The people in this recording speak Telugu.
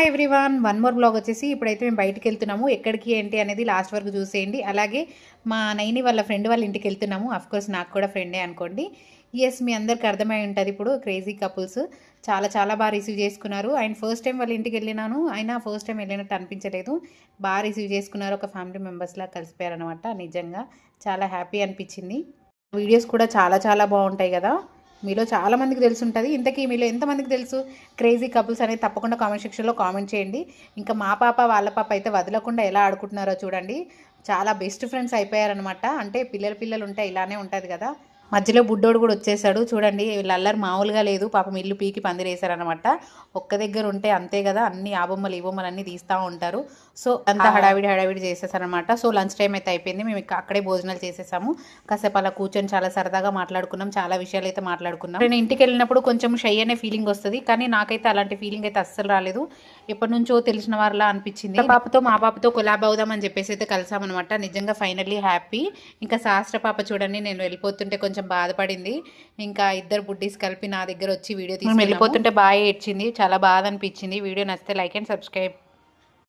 Hi everyone, one more blog వచ్చేసి ఇప్పుడైతే మేము బయటికి వెళ్తున్నాము. ఎక్కడికి ఏంటి అనేది లాస్ట్ వరకు చూసేయండి. అలాగే మా నైని వాళ్ళ ఫ్రెండ్ వాళ్ళ ఇంటికి వెళ్తున్నాము. అఫ్కోర్స్ నాకు కూడా ఫ్రెండే అనుకోండి. ఎస్, మీ అందరికి అర్థమై ఉంటుంది. ఇప్పుడు క్రేజీ కపుల్స్ చాలా చాలా బాగా రిసీవ్ చేసుకున్నారు. అండ్ ఫస్ట్ టైం వాళ్ళ ఇంటికి వెళ్ళినాను, అయినా ఫస్ట్ టైం వెళ్ళినట్టు అనిపించలేదు. బాగా రిసీవ్ చేసుకున్నారు. ఒక ఫ్యామిలీ మెంబర్స్లా కలిసిపోయారనమాట. నిజంగా చాలా హ్యాపీ అనిపించింది. వీడియోస్ కూడా చాలా చాలా బాగుంటాయి కదా. మీలో చాలామందికి తెలిసి ఉంటుంది. ఇంతకీ మీలో ఎంతమందికి తెలుసు క్రేజీ కపుల్స్ అనేది? తప్పకుండా కామెంట్ సెక్షన్లో కామెంట్ చేయండి. ఇంకా మా పాప వాళ్ళ పాప అయితే వదలకుండా ఎలా ఆడుకుంటున్నారో చూడండి. చాలా బెస్ట్ ఫ్రెండ్స్ అయిపోయారనమాట. అంటే పిల్లలు ఉంటే ఇలానే ఉంటుంది కదా. మధ్యలో బుడ్డోడు కూడా వచ్చేసాడు చూడండి. వీళ్ళల్లరు మామూలుగా లేదు. పాపం ఇల్లు పీకి పందిరేశారనమాట. ఒక్క దగ్గర ఉంటే అంతే కదా, అన్ని ఆ బొమ్మలు ఈ బొమ్మలు అన్నీ తీస్తూ ఉంటారు. సో అంతా హడావిడి చేసేసారనమాట. సో లంచ్ టైం అయితే అయిపోయింది. మేము అక్కడే భోజనాలు చేసేసాము. కాసేపు అలా కూర్చొని చాలా సరదాగా మాట్లాడుకున్నాం. చాలా విషయాలు అయితే మాట్లాడుకున్నాం. నేను ఇంటికి వెళ్ళినప్పుడు కొంచెం షై అనే ఫీలింగ్ వస్తుంది, కానీ నాకైతే అలాంటి ఫీలింగ్ అయితే అస్సలు రాలేదు. ఎప్పటి నుంచో తెలిసిన వారిలా అనిపించింది. మా పాపతో కొలాబ్ అవుదామని చెప్పేసి అయితే కలిసామనమాట. నిజంగా ఫైనల్లీ హ్యాపీ. ఇంకా శాస్త్ర పాప చూడండి, నేను వెళ్ళిపోతుంటే కొంచెం బాధపడింది. ఇంకా ఇద్దరు బుడ్డీస్ కలిపి నా దగ్గర వచ్చి వీడియో తీసుకుని వెళ్ళిపోతుంటే బాగా ఏడ్చింది. చాలా బాధ అనిపించింది. వీడియో నచ్చితే లైక్ అండ్ సబ్స్క్రైబ్.